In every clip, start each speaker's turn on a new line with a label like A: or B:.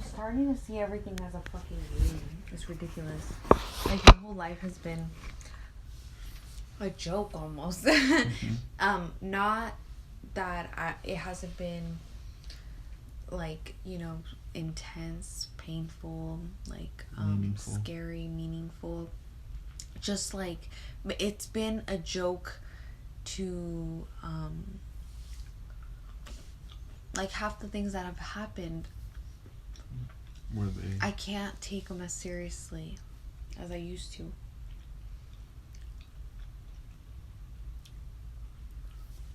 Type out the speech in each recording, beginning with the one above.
A: starting to see everything as a fucking game. It's ridiculous. Like, my whole life has been a joke almost. Not that it hasn't been, like, you know, intense, painful, like,
B: meaningful.
A: Scary, meaningful. Just, like, it's been a joke to, like, half the things that have happened,
B: Were they?
A: I can't take them as seriously as I used to.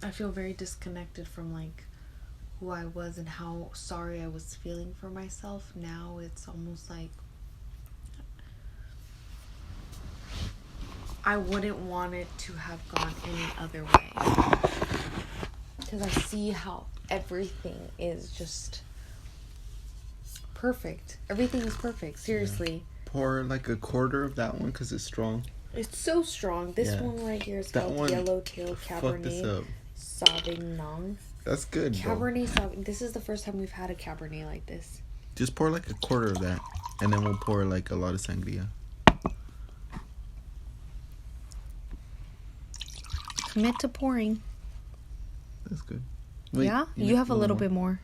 A: I feel very disconnected from, like, who I was and how sorry I was feeling for myself. Now it's almost like I wouldn't want it to have gone any other way. Because I see how everything is just perfect. Everything is perfect. Seriously.
B: Yeah. Pour like a quarter of that one because it's strong.
A: It's so strong. This one right here is called Yellowtail Cabernet Sauvignon.
B: That's good,
A: Cabernet Sauvignon. This is the first time we've had a Cabernet like this.
B: Just pour like a quarter of that, and then we'll pour like a lot of sangria.
A: Commit to pouring.
B: That's good.
A: Wait, yeah? You have a little bit more.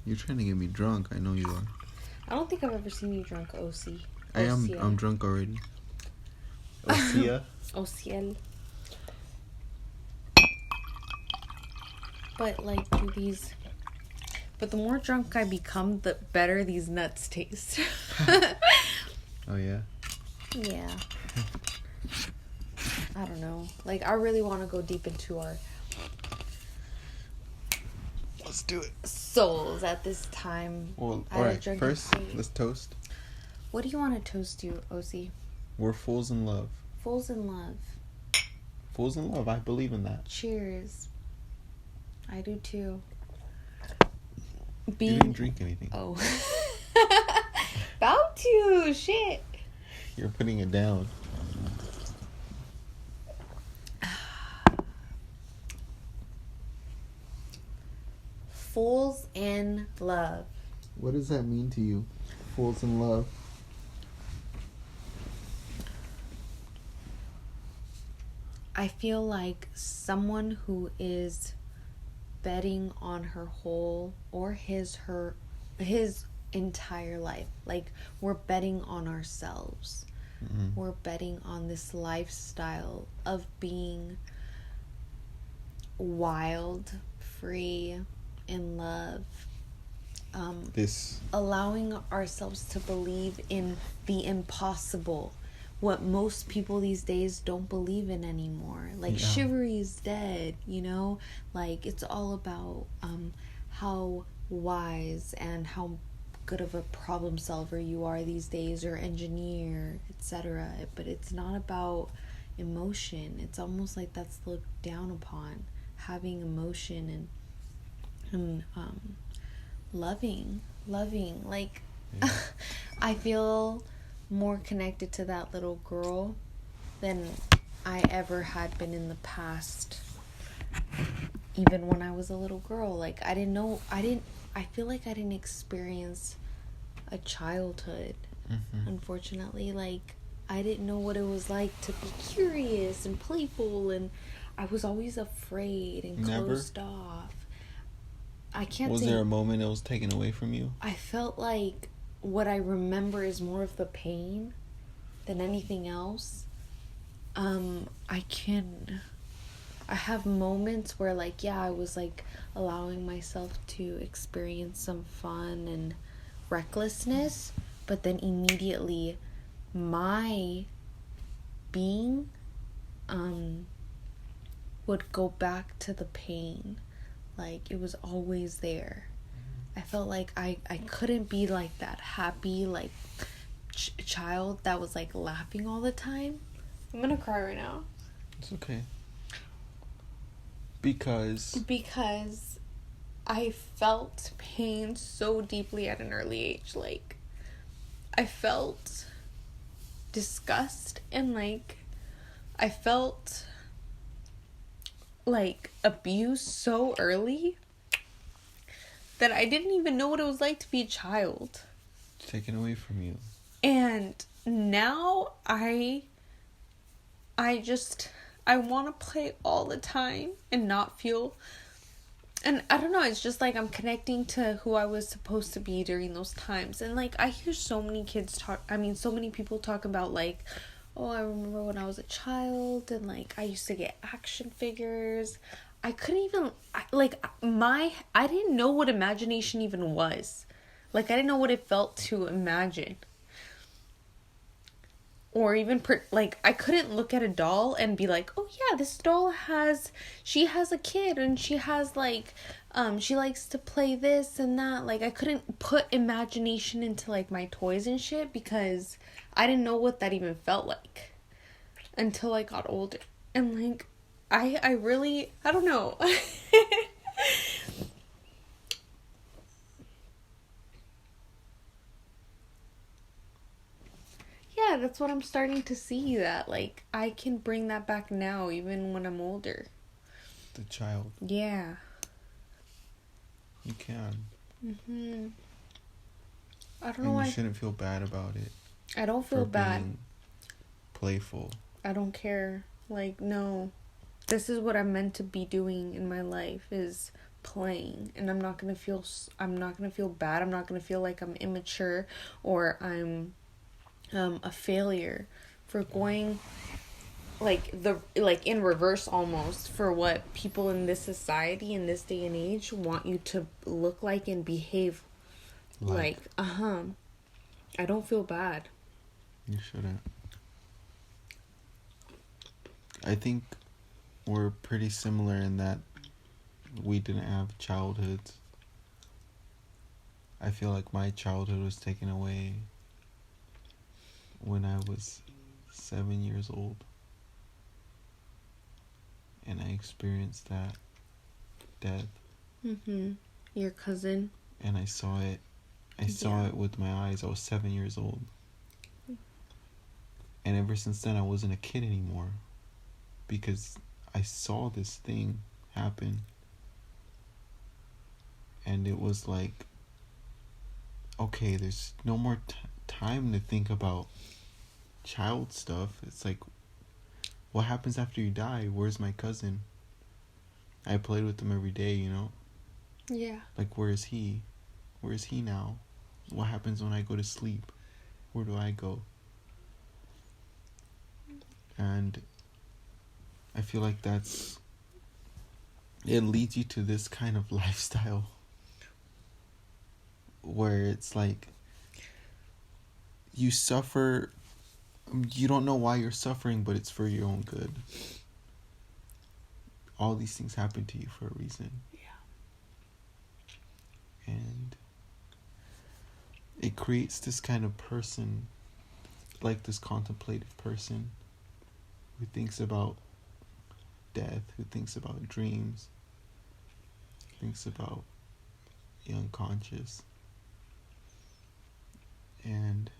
B: You're trying to get me drunk. I know you are.
A: I don't think I've ever seen you drunk, OC.
B: I'm drunk already. Ocia.
A: Ociel. But, like, but the more drunk I become, the better these nuts taste.
B: Oh, yeah?
A: Yeah. I don't know. Like, I really want to go deep into our...
B: Let's do it.
A: Souls at this time.
B: Well, alright, first, let's toast.
A: What do you want to toast to, OC?
B: We're fools in love.
A: Fools in love.
B: Fools in love, I believe in that.
A: Cheers. I do too.
B: You didn't drink anything.
A: Oh. About to. Shit.
B: You're putting it down.
A: Fools in love.
B: What does that mean to you? Fools in love.
A: I feel like someone who is betting on her whole or his entire life. Like, we're betting on ourselves. Mm-hmm. We're betting on this lifestyle of being wild, free, in love. Allowing ourselves to believe in the impossible. What most people these days don't believe in anymore. Like, chivalry is dead, you know? Like, it's all about how wise and how good of a problem solver you are these days, or engineer, etc. But it's not about emotion. It's almost like that's looked down upon. Having emotion and loving. Like, I feel more connected to that little girl than I ever had been in the past. Even when I was a little girl, like, I feel like I didn't experience a childhood. Mm-hmm. Unfortunately, like, I didn't know what it was like to be curious and playful, and I was always afraid and closed off.
B: Was there a moment it was taken away from you? I
A: felt like what I remember is more of the pain than anything else. I have moments where, like, I was, like, allowing myself to experience some fun and recklessness, but then immediately my being would go back to the pain. Like, it was always there. I felt like I couldn't be like that happy, like, child that was, like, laughing all the time. I'm gonna cry right now.
B: It's okay. Because
A: I felt pain so deeply at an early age. Like, I felt disgust and, like, I felt like abuse so early that I didn't even know what it was like to be a child.
B: Taken away from you.
A: And now I want to play all the time and not feel, and I don't know, it's just like I'm connecting to who I was supposed to be during those times. And like I hear so many so many people talk about like, oh, I remember when I was a child and like I used to get action figures. I couldn't even I didn't know what imagination even was. Like I didn't know what it felt to imagine. Or even I couldn't look at a doll and be like, oh yeah, this doll she has a kid and she has like she likes to play this and that. Like I couldn't put imagination into like my toys and shit because I didn't know what that even felt like until I got older. And like I really, I don't know. Yeah, that's what I'm starting to see, that like I can bring that back now even when I'm older.
B: The child.
A: Yeah.
B: You can.
A: Mhm. I don't know
B: and
A: why.
B: You shouldn't feel bad about it.
A: I don't feel bad.
B: Being playful.
A: I don't care. Like, no. This is what I'm meant to be doing in my life, is playing. And I'm not going to feel bad. I'm not going to feel like I'm immature or I'm a failure for going in reverse almost for what people in this society in this day and age want you to look like and behave like. I don't feel bad.
B: You shouldn't. I think we're pretty similar in that we didn't have childhoods. I feel like my childhood was taken away when I was 7 years old. And I experienced that death.
A: Your cousin.
B: And I saw it. I saw it with my eyes. I was 7 years old. And ever since then, I wasn't a kid anymore. Because I saw this thing happen. And it was like, okay, there's no more time to think about child stuff. It's like, what happens after you die? Where's my cousin? I played with him every day, you know?
A: Yeah.
B: Like, where is he? Where is he now? What happens when I go to sleep? Where do I go? And I feel like it leads you to this kind of lifestyle where it's like you suffer, you don't know why you're suffering, but it's for your own good. All these things happen to you for a reason.
A: Yeah.
B: And it creates this kind of person, like this contemplative person who thinks about death, who thinks about dreams, thinks about the unconscious. And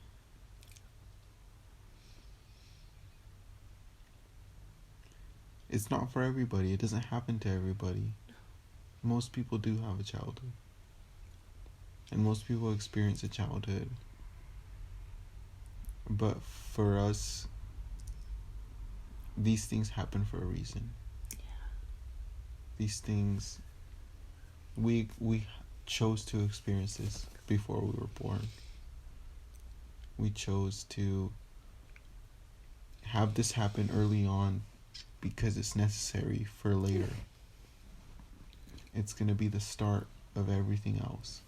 B: it's not for everybody. It doesn't happen to everybody. Most people do have a childhood. And most people experience a childhood. But for us, these things happen for a reason.
A: Yeah.
B: These things, we chose to experience this before we were born. We chose to have this happen early on because it's necessary for later. It's going to be the start of everything else.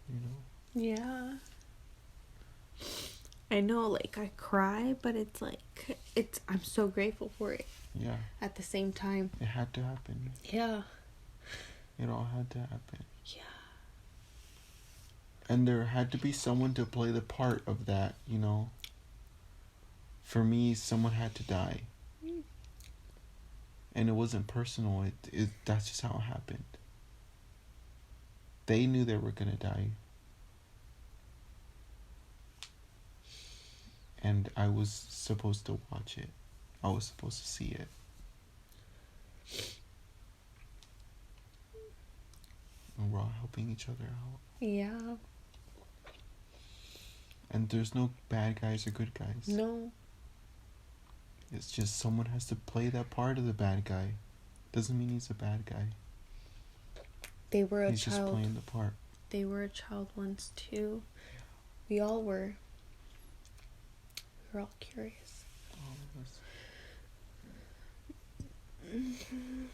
B: You know?
A: Yeah. I know, like, I cry, but it's like, I'm so grateful for it.
B: Yeah.
A: At the same time.
B: It had to happen.
A: Yeah.
B: It all had to happen.
A: Yeah.
B: And there had to be someone to play the part of that, you know? For me, someone had to die. And it wasn't personal. That's just how it happened. They knew they were going to die. And I was supposed to watch it. I was supposed to see it. helping each other out.
A: Yeah.
B: And there's no bad guys or good guys.
A: No.
B: It's just someone has to play that part of the bad guy. Doesn't mean he's a bad guy.
A: They were a
B: He's
A: child.
B: just playing the part.
A: They were a child once too. We all were. We were all curious.
B: All of us.
A: Mm-hmm.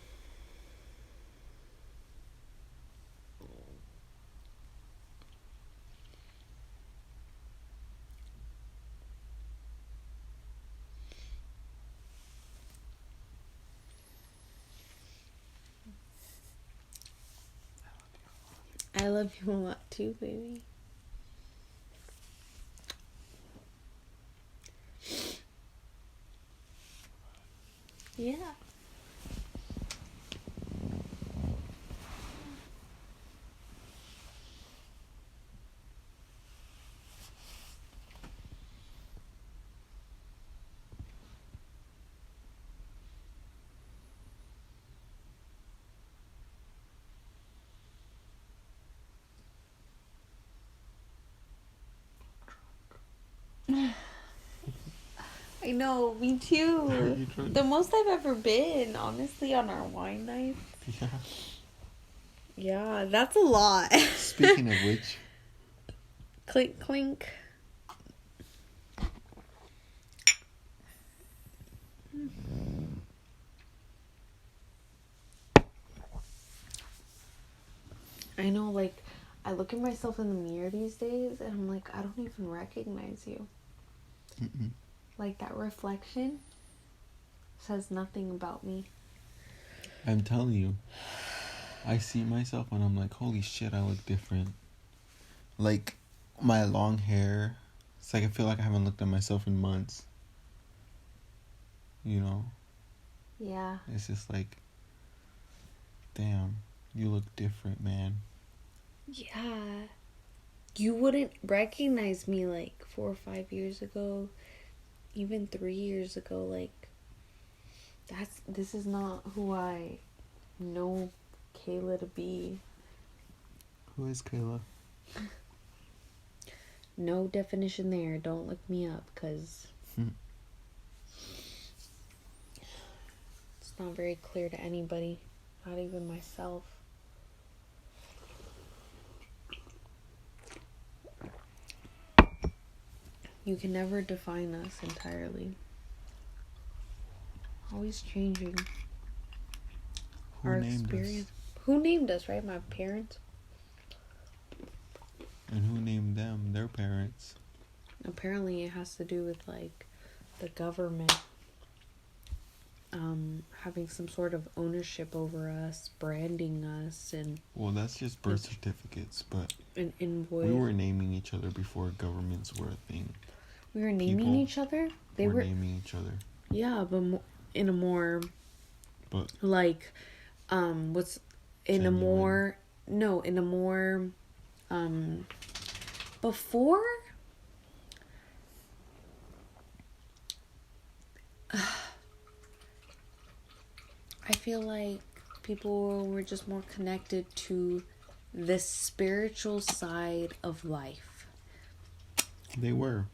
A: I love you a lot too, baby. Yeah. I know, me too. The most I've ever been, honestly, on our wine night.
B: Yeah.
A: Yeah, that's a lot.
B: Speaking of which.
A: Clink, clink. I know, like, I look at myself in the mirror these days, and I'm like, I don't even recognize you.
B: Mm-mm.
A: Like, that reflection says nothing about me.
B: I'm telling you. I see myself and I'm like, holy shit, I look different. Like, my long hair. It's like I feel like I haven't looked at myself in months. You know?
A: Yeah.
B: It's just like, damn, you look different, man.
A: Yeah. You wouldn't recognize me like 4 or 5 years ago, even 3 years ago. Like, this is not who I know Kayla to be.
B: Who is Kayla?
A: No definition there. Don't look me up, because it's not very clear to anybody, not even myself. You can never define us entirely. Always changing.
B: Who
A: Our
B: named
A: experience.
B: us?
A: Who named us, right? My parents?
B: And who named them? Their parents.
A: Apparently it has to do with, like, the government having some sort of ownership over us, branding us, and...
B: Well, that's just birth certificates, but...
A: An invoice.
B: We were naming each other before governments were a thing.
A: We were naming
B: People
A: each other?
B: They were naming each other.
A: Yeah, but in a more...
B: But...
A: Like, what's... In
B: genuine.
A: a more... No, in a more... Before... I feel like people were just more connected to the spiritual side of life.
B: They were.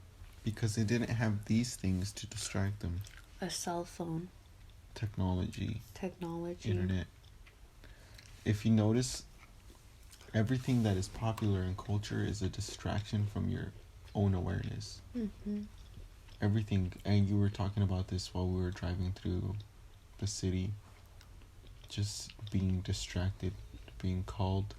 B: Because they didn't have these things to distract them.
A: A cell phone.
B: Technology.
A: Internet.
B: If you notice, everything that is popular in culture is a distraction from your own awareness.
A: Mm-hmm.
B: Everything, and you were talking about this while we were driving through the city. Just being distracted, being called.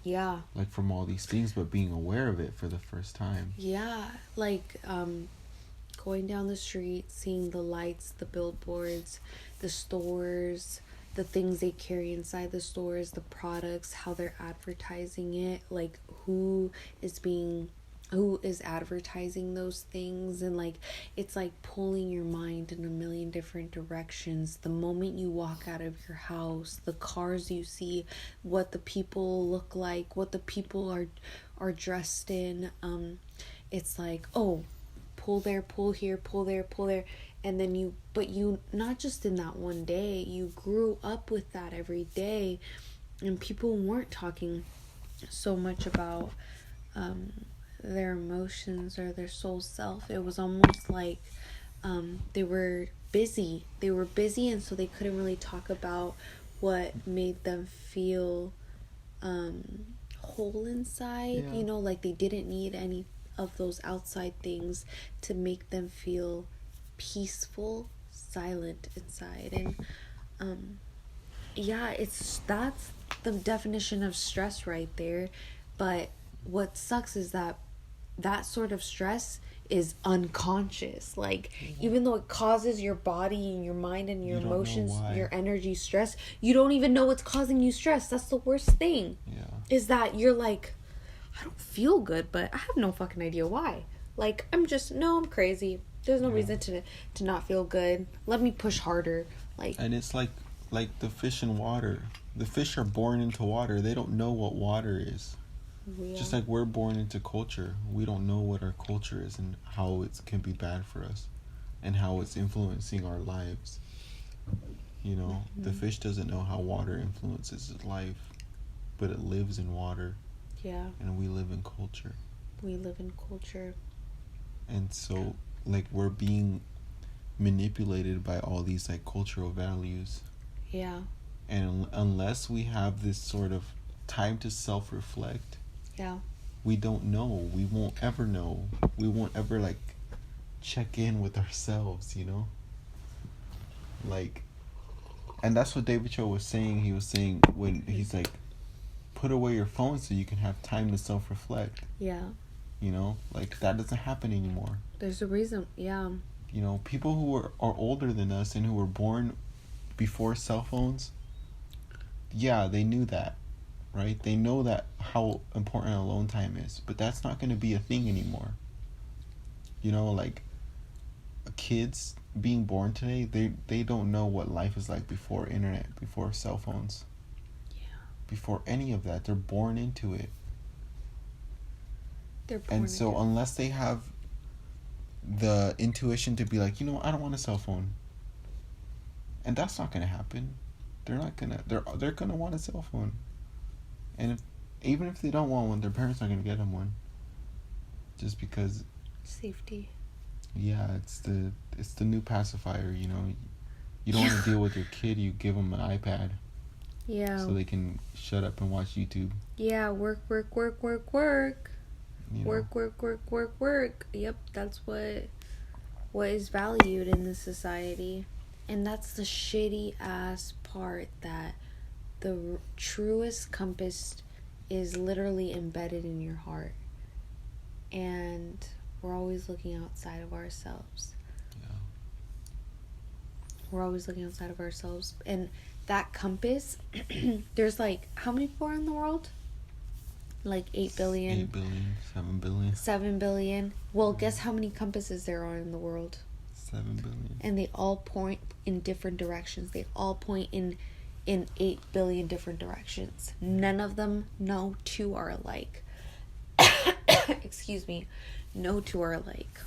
A: Yeah.
B: Like, from all these things, but being aware of it for the first time.
A: Yeah. Like, going down the street, seeing the lights, the billboards, the stores, the things they carry inside the stores, the products, how they're advertising it, like, who is advertising those things, and like, it's like pulling your mind in a million different directions. The moment you walk out of your house, the cars you see, what the people look like, what the people are dressed in, it's like, oh, pull there, pull here, pull there, pull there. And then you not just in that one day, you grew up with that every day, and people weren't talking so much about their emotions or their soul self. It was almost like they were busy. They were busy, and so they couldn't really talk about what made them feel whole inside.
B: Yeah.
A: Like they didn't need any of those outside things to make them feel peaceful, silent inside. And yeah, that's the definition of stress right there. But what sucks is that sort of stress is unconscious. Like, even though it causes your body and your mind and your emotions, your energy stress, you don't even know what's causing you stress. That's the worst thing.
B: Yeah.
A: Is that you're like, I don't feel good, but I have no fucking idea why. Like, I'm crazy. There's no reason to not feel good. Let me push harder. Like,
B: and it's like the fish in water. The fish are born into water. They don't know what water is. Yeah. Just like we're born into culture. We don't know what our culture is and how it can be bad for us and how it's influencing our lives. The fish doesn't know how water influences its life, but it lives in water.
A: Yeah.
B: And we live in culture.
A: We live in culture.
B: And so, like, we're being manipulated by all these, like, cultural values.
A: Yeah.
B: And unless we have this sort of time to self-reflect,
A: yeah,
B: we don't know. We won't ever know. We won't ever, like, check in with ourselves, Like, and that's what David Cho was saying. He was saying when he's like, put away your phone so you can have time to self-reflect.
A: Yeah.
B: Like, that doesn't happen anymore.
A: There's a reason. Yeah.
B: People who are older than us and who were born before cell phones, yeah, they knew that, right? They know that how important alone time is, but that's not going to be a thing anymore. Like, kids being born today, they don't know what life is like before internet, before cell phones.
A: Yeah.
B: Before any of that. They're born into it.
A: And
B: so unless they have the intuition to be like, I don't want a cell phone. And that's not going to happen. They're not going to, they're going to want a cell phone. And even if they don't want one, their parents are going to get them one. Just because.
A: Safety.
B: Yeah, it's the new pacifier, You don't want to deal with your kid, you give them an iPad.
A: Yeah.
B: So they can shut up and watch YouTube.
A: Yeah, work. Work. Yep, that's what is valued in this society. And that's the shitty ass part, that the truest compass is literally embedded in your heart. And we're always looking outside of ourselves.
B: Yeah.
A: We're always looking outside of ourselves. And that compass, there's like, how many people are in the world? Like 8 billion.
B: 8 billion, 7 billion.
A: 7 billion. Well, guess how many compasses there are in the world?
B: 7 billion.
A: And they all point in different directions. They all point in 8 billion different directions. None of them, no two are alike. Excuse me. No two are alike.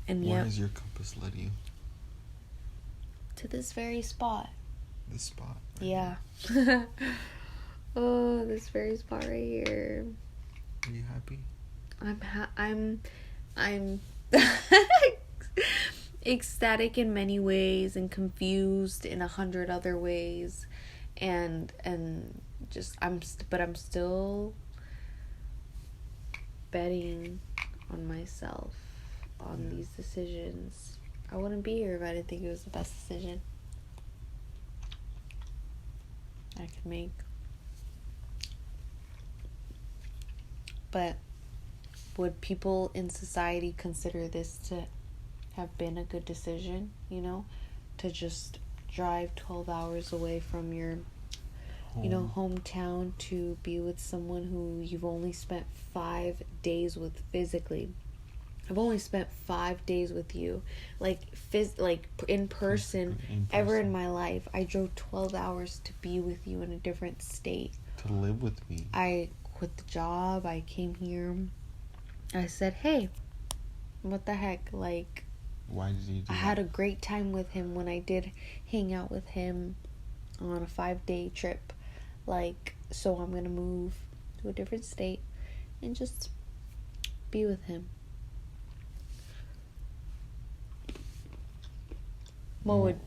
A: And
B: where has your compass led you?
A: To this very spot.
B: This spot?
A: Right? Yeah. Oh, this very spot right here.
B: Are you happy?
A: I'm ecstatic in many ways and confused in 100 other ways, and just I'm still betting on myself on these decisions. I wouldn't be here if I didn't think it was the best decision I could make. But would people in society consider this to have been a good decision, to just drive 12 hours away from your hometown to be with someone who you've only spent 5 days with physically? I've only spent 5 days with you, like in person, ever in my life. I drove 12 hours to be with you in a different state.
B: To live with me.
A: I quit the job. I came here. I said, hey, what the heck? Like,
B: why did you do
A: I had a great time with him when I did hang out with him on a 5-day trip. Like, So I'm going to move to a different state and just be with him. What would...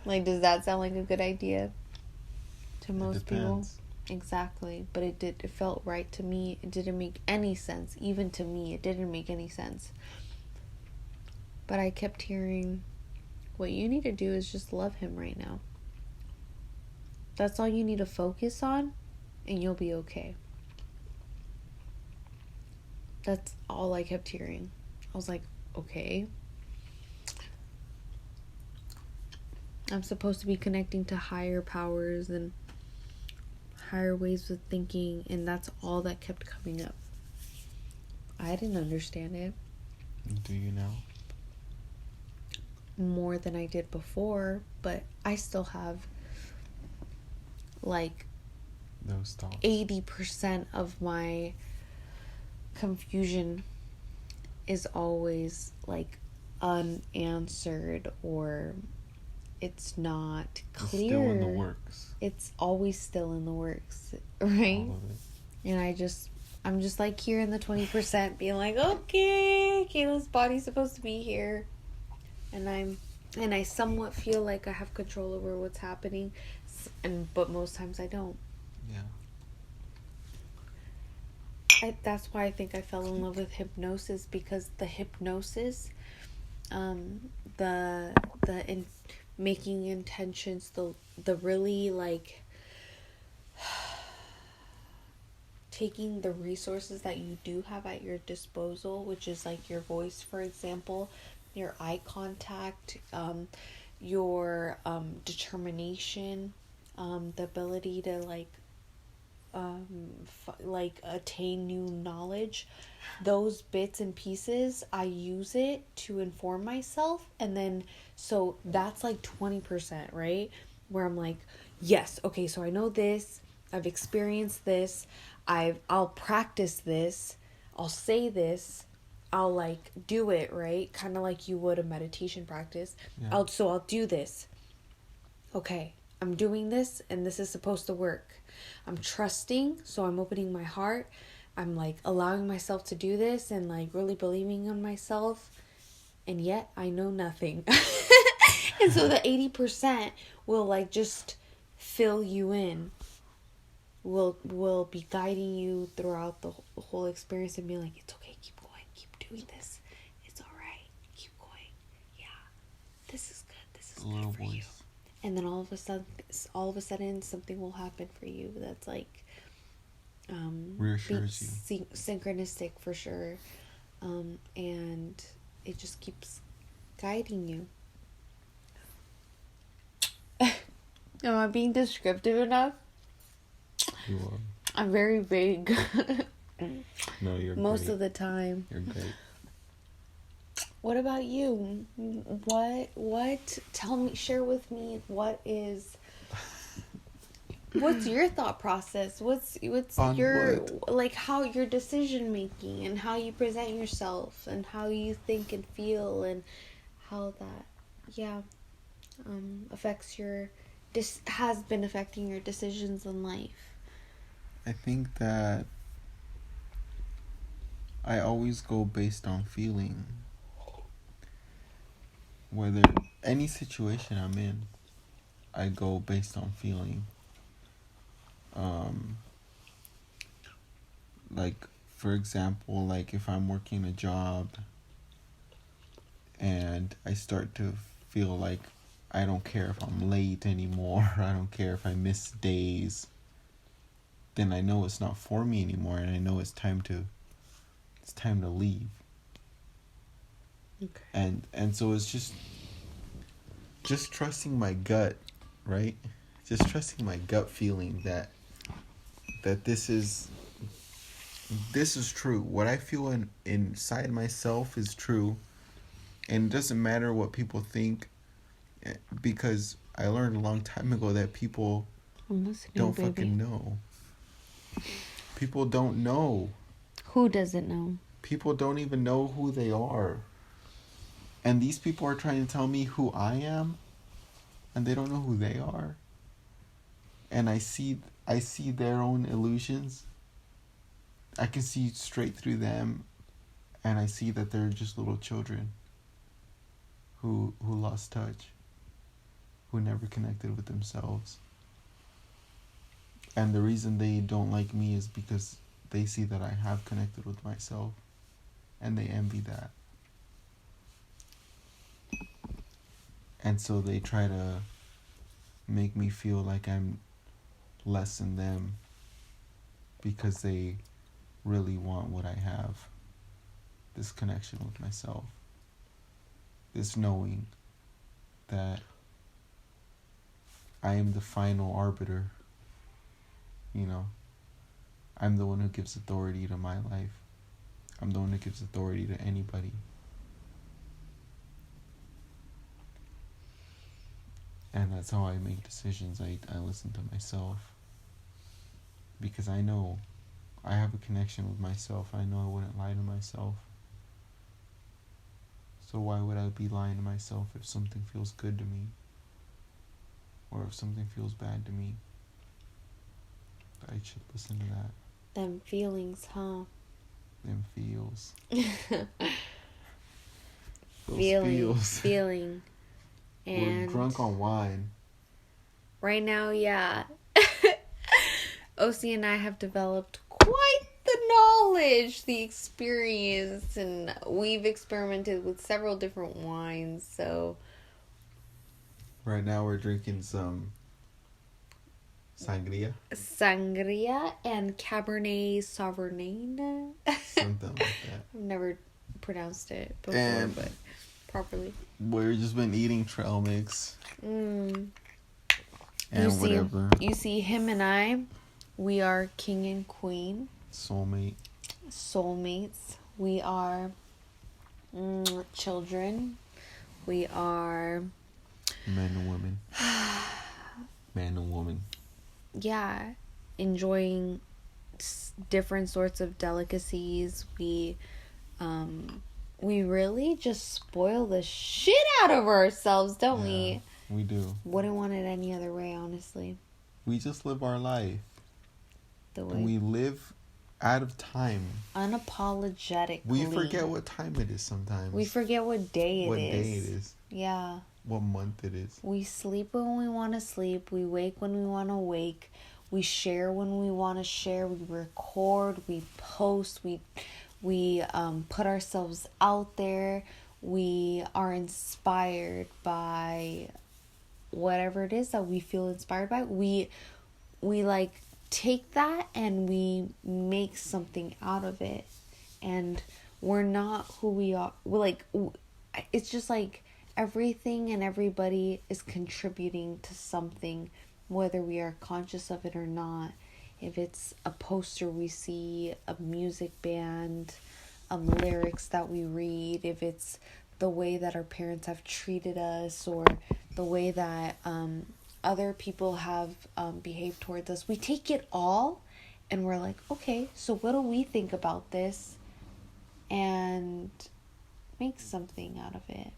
A: Like, does that sound like a good idea to most people? Exactly. But it felt right to me. It didn't make any sense. Even to me, it didn't make any sense. But I kept hearing, what you need to do is just love him right now. That's all you need to focus on, and you'll be okay. That's all I kept hearing. I was like, okay. I'm supposed to be connecting to higher powers and higher ways of thinking, and that's all that kept coming up. I didn't understand it.
B: Do you now?
A: More than I did before, but I still have like
B: those thoughts.
A: 80% of my confusion is always like unanswered, or it's not clear.
B: It's still in the works.
A: It's always still in the works, right?
B: All of it.
A: And I'm just like here in the 20% being like, okay, Kayla's body's supposed to be here. And I somewhat feel like I have control over what's happening, but most times I don't.
B: Yeah.
A: That's why I think I fell in love with hypnosis, because the hypnosis, making intentions, the really like taking the resources that you do have at your disposal, which is like your voice, for example, your eye contact, your determination, the ability to attain new knowledge. Those bits and pieces, I use it to inform myself, and then so that's like 20%, right? Where I'm like, yes, okay, so I know this, I've experienced this, I'll practice this, I'll say this, I'll like do it, right? Kind of like you would a meditation practice.
B: Yeah.
A: I'll do this. Okay, I'm doing this, and this is supposed to work. I'm trusting, so I'm opening my heart. I'm like allowing myself to do this and like really believing in myself. And yet I know nothing. And so the 80% will like just fill you in. Will be guiding you throughout the whole experience and be like, it's okay, keep going, keep doing this. It's all right, keep going. Yeah, this is good. This is good for you. And then all of a sudden, something will happen for you that's like
B: reassures you.
A: Synchronistic for sure, and it just keeps guiding you. Am I being descriptive enough?
B: You are.
A: I'm very vague.
B: No, you're
A: most
B: great.
A: of the time.
B: You're great.
A: What about you? What? Tell me, share with me what's your thought process? What's
B: on
A: your
B: what?
A: like how your decision making and how you present yourself and how you think and feel and how that affects your has been affecting your decisions in life.
B: I think that I always go based on feeling. Whether any situation I'm in, I go based on feeling. Like, for example, like if I'm working a job and I start to feel like I don't care if I'm late anymore, I don't care if I miss days, then I know it's not for me anymore, and I know it's time to leave.
A: Okay.
B: And so it's just trusting my gut, right? Just trusting my gut feeling that this is true. What I feel inside myself is true, and it doesn't matter what people think, because I learned a long time ago that people don't fucking know. People don't know.
A: Who doesn't know?
B: People don't even know who they are. And these people are trying to tell me who I am, and they don't know who they are. and I see their own illusions. I can see straight through them, and I see that they're just little children who lost touch, who never connected with themselves. And the reason they don't like me is because they see that I have connected with myself, and they envy that. And so they try to make me feel like I'm less than them because they really want what I have. This connection with myself. This knowing that I am the final arbiter. You know, I'm the one who gives authority to my life. I'm the one who gives authority to anybody. And that's how I make decisions. I listen to myself. Because I know I have a connection with myself. I know I wouldn't lie to myself. So why would I be lying to myself if something feels good to me? Or if something feels bad to me? I should listen to that.
A: Them feelings, huh?
B: Them feels.
A: Feeling. And
B: we're drunk on wine.
A: Right now, yeah. OC and I have developed quite the knowledge, the experience, and we've experimented with several different wines, so...
B: Right now we're drinking some sangria.
A: Sangria and Cabernet Sauvignon.
B: Something like that.
A: I've never pronounced it before, but properly.
B: We've just been eating trail mix.
A: And
B: whatever.
A: You see him and I, we are king and queen. Soulmates. We are children. We are...
B: Man and woman. Man and woman.
A: Yeah. Enjoying different sorts of delicacies. We really just spoil the shit out of ourselves, don't we?
B: We do.
A: Wouldn't want it any other way, honestly.
B: We just live our life.
A: The way.
B: And we live out of time.
A: Unapologetically.
B: We forget what time it is sometimes.
A: We forget what day it is.
B: What day it is.
A: Yeah.
B: What month it is.
A: We sleep when we want to sleep. We wake when we want to wake. We share when we want to share. We record. We post. We put ourselves out there. We are inspired by whatever it is that we feel inspired by. We like take that and we make something out of it. And we're not who we are. We're like, it's just like everything and everybody is contributing to something, whether we are conscious of it or not. If it's a poster we see, a music band, lyrics that we read, if it's the way that our parents have treated us, or the way that other people have behaved towards us, we take it all and we're like, okay, so what do we think about this? And make something out of it.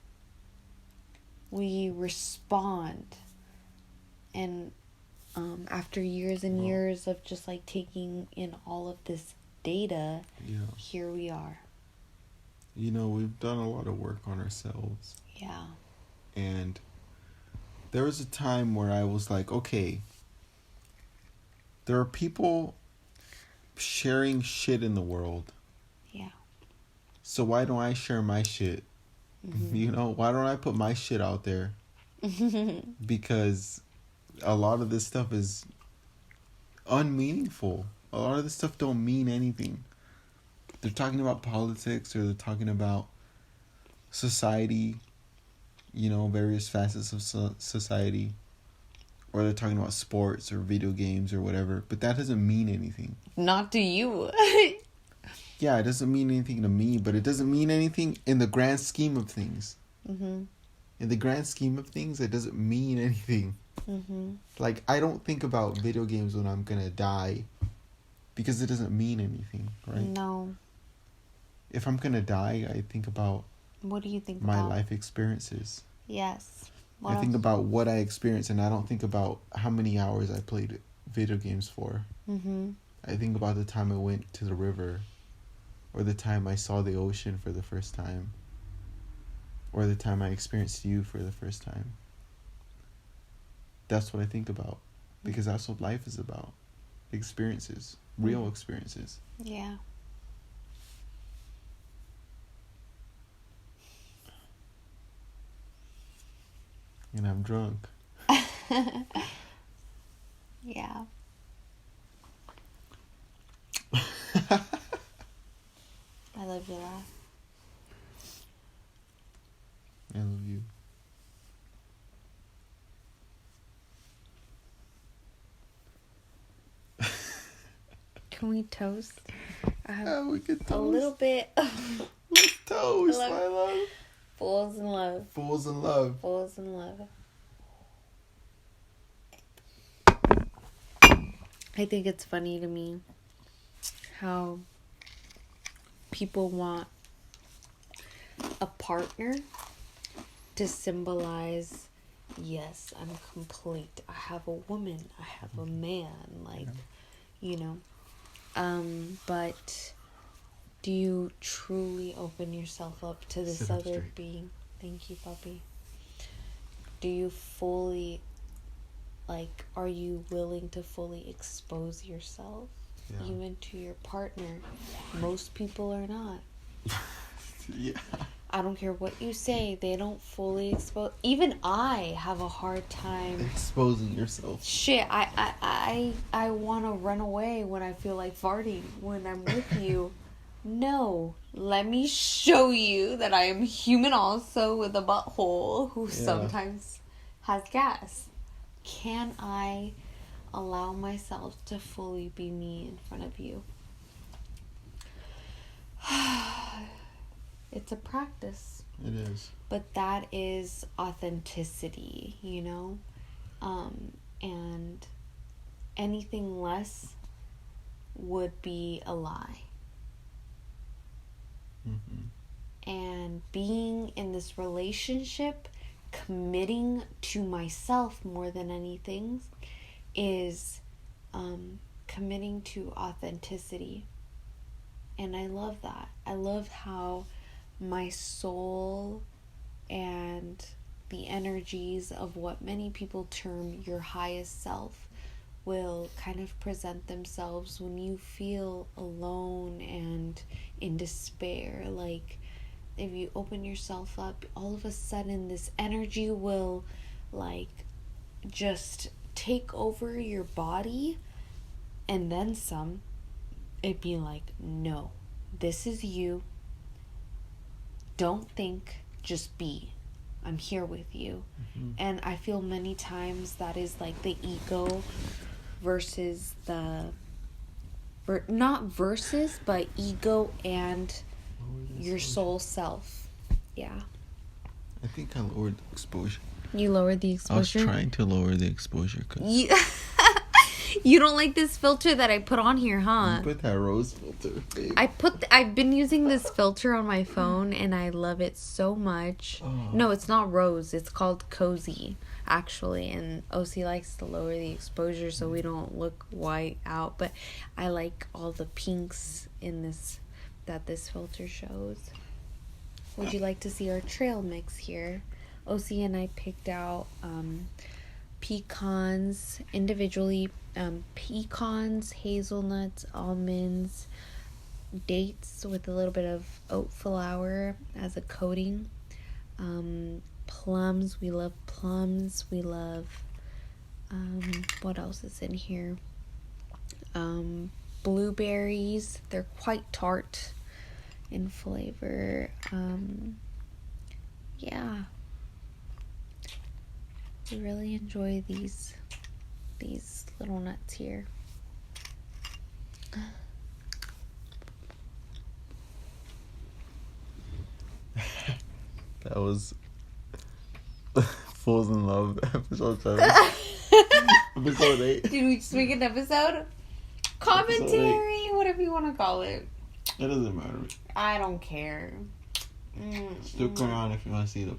A: We respond. And after years and years of just like taking in all of this data, here we are.
B: You know, we've done a lot of work on ourselves.
A: Yeah.
B: And there was a time where I was like, okay, there are people sharing shit in the world.
A: Yeah.
B: So why don't I share my shit? Mm-hmm. You know, why don't I put my shit out there? Because a lot of this stuff is unmeaningful. A lot of this stuff don't mean anything. They're talking about politics, or they're talking about society, you know, various facets of society, or they're talking about sports or video games or whatever, but that doesn't mean anything.
A: Not to you.
B: Yeah, it doesn't mean anything to me, but it doesn't mean anything in the grand scheme of things.
A: Mm-hmm.
B: In the grand scheme of things, it doesn't mean anything.
A: Mm-hmm.
B: Like, I don't think about video games when I'm gonna die, because it doesn't mean anything, right?
A: No.
B: If I'm gonna die, I think about
A: what do you think
B: my
A: about?
B: life experiences.
A: Yes.
B: I think about what I experienced, and I don't think about how many hours I played video games for.
A: Mm-hmm.
B: I think about the time I went to the river, or the time I saw the ocean for the first time, or the time I experienced you for the first time. That's what I think about, because that's what life is about. Experiences, real experiences.
A: Yeah.
B: And I'm drunk.
A: Yeah. I love your laugh.
B: I love you.
A: Can we toast? I have
B: Yeah, we could toast.
A: a little bit of
B: Let's toast, my love.
A: Fools in love.
B: Fools in love.
A: Fools in love. I think it's funny to me how people want a partner to symbolize, yes, I'm complete. I have a woman. I have a man. Like, you know. But do you truly open yourself up to this other being? Thank you, puppy. Do you fully, like, are you willing to fully expose yourself? Yeah. Even to your partner? Most people are not.
B: Yeah.
A: I don't care what you say, they don't fully expose. Even I have a hard time
B: exposing yourself.
A: Shit, I want to run away when I feel like farting when I'm with you. No, let me show you that I am human also with a butthole who sometimes has gas. Can I allow myself to fully be me in front of you? It's a practice.
B: It is.
A: But that is authenticity, you know? And anything less would be a lie.
B: Mm-hmm.
A: And being in this relationship, committing to myself more than anything, is committing to authenticity. And I love that. I love how my soul and the energies of what many people term your highest self will kind of present themselves when you feel alone and in despair. Like, if you open yourself up, all of a sudden this energy will, like, just take over your body, and then some. It'd be like, no, this is you. Don't think, just be. I'm here with you. Mm-hmm. And I feel many times that is like the ego versus not versus, but ego and your soul self. Yeah.
B: I think I lowered the exposure.
A: You lowered the exposure?
B: I was trying to lower the exposure.
A: You don't like this filter that I put on here, huh?
B: You put that rose filter, babe.
A: I've been using this filter on my phone, and I love it so much. Oh. No, it's not rose. It's called Cozy, actually. And OC likes to lower the exposure so we don't look white out. But I like all the pinks in this that this filter shows. Would you like to see our trail mix here? OC and I picked out pecans individually. Pecans, hazelnuts, almonds, dates with a little bit of oat flour as a coating. Plums, we love plums. We love, what else is in here? Blueberries, they're quite tart in flavor. Yeah. We really enjoy these little nuts here.
B: That was Fools in Love, episode 7. Episode 8.
A: Did we just make an episode? Commentary, whatever you want to call it.
B: It doesn't matter.
A: I don't care.
B: Stick around if you want to see the